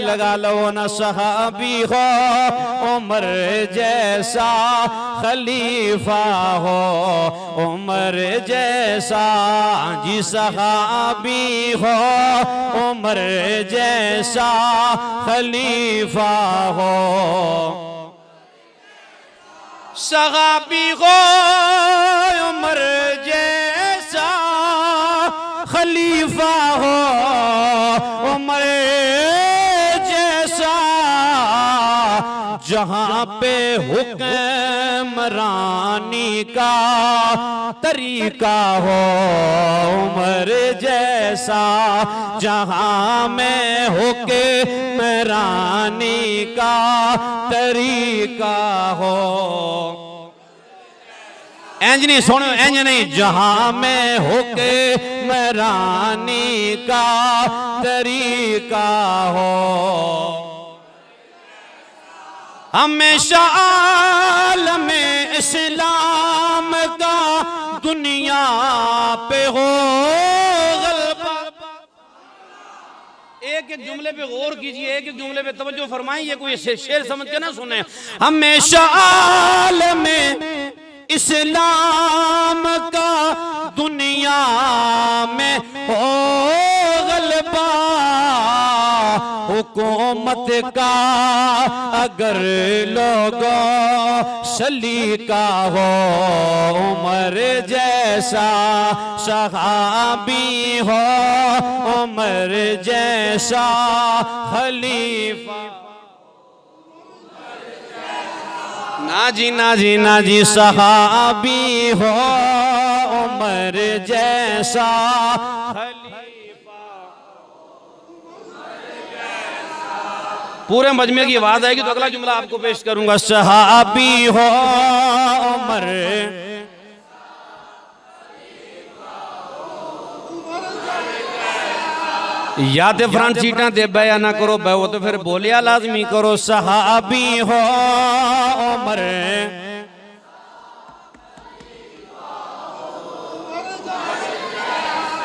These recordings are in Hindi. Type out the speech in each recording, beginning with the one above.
लगा लो ना सहाबी हो उमर जैसा खलीफा हो उमर जैसा जी सहाबी हो उमर जैसा खलीफा हो सहाबी हो उमर जैसा खलीफा हो उमर जैसा जहां पे हुक्मरानी का तरीका हो उमर जैसा जहां में हुक्मरानी का तरीका हो इंज नहीं सुनो इंज नहीं जहां में हुक्मरानी का तरीका हो हमेशा आलमे इस्लाम का दुनिया पे हो गलबा। एक एक जुमले पे गौर कीजिए एक एक जुमले पे तवज्जो फरमाएं ये कोई शेर समझ के ना सुने हमेशा आलमे इस्लाम का दुनिया में हो गलबा हुकूमत का अगर लोगों सलीका हो उमर जैसा सहाबी हो उमर जैसा खलीफा ना जी ना जी ना जी सहाबी हो उमर जैसा खलीफा पूरे मजमे की आवाज आएगी तो अगला जुमला आपको पेश करूंगा सहाबी हो उमर या तो फ्रंट सीटा दे बया ना करो बो तो फिर बोलिया लाजमी करो सहाबी हो उमर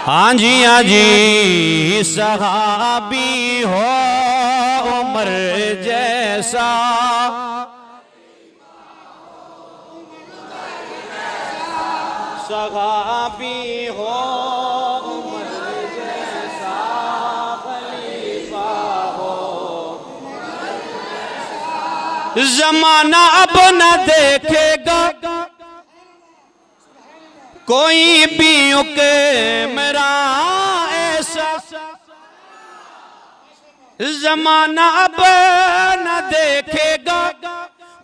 हाँ जी सहाबी हो उमर जैसा सहाबी हो ज़माना अब न देखेगा कोई भी के मेरा ऐसा ज़माना अब न देखेगा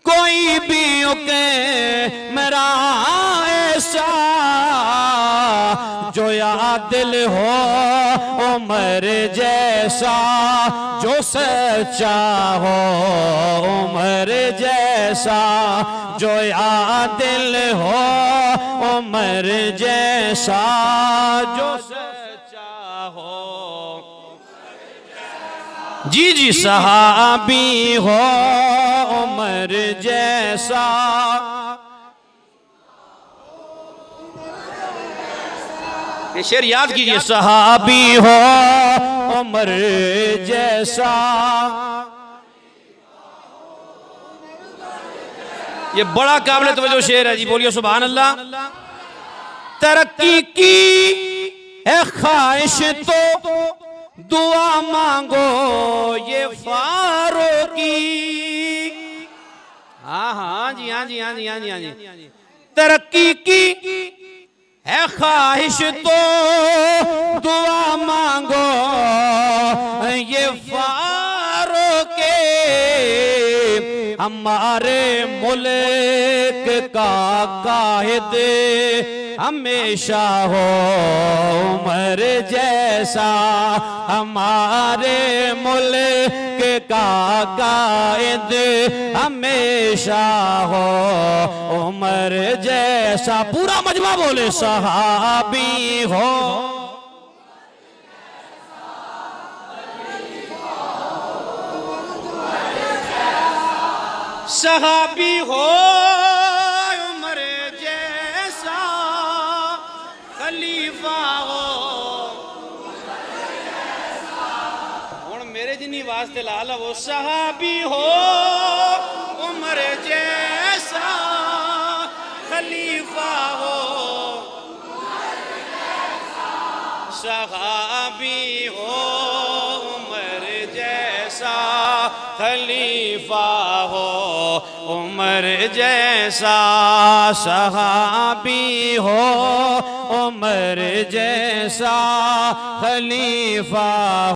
कोई भी के मेरा ऐसा जो यादिल हो उमर जैसा जो सच्चा हो उमर जैसा जो यादिल हो उमर जैसा जो सच्चा हो जी सहाबी हो उमर जैसा ये शेर याद कीजिए सहाबी हो उमर जैसा ये बड़ा काबिल तवज्जो शेर है जी बोलिए सुभान अल्लाह तरक्की की है ख्वाहिश तो दुआ मांगो ये फारूकी हाँ जी तरक्की की है ख्वाहिश तो दुआ मांगो ये फारूकी हमारे मुल्क का काहिद हमेशा हो उमर जैसा हमारे मुल्क का कायद हमेशा हो उमर जैसा पूरा मजमा बोले सहाबी हो सहाबी हो उमर जैसा खलीफा हो। हुण मेरे जिन्नी वास्ते लाल वो सहाबी हो उमर जैसा खलीफा हो सहाबी हो उमर जैसा खलीफा हो उमर जैसा सहाबी हो उमर जैसा खलीफा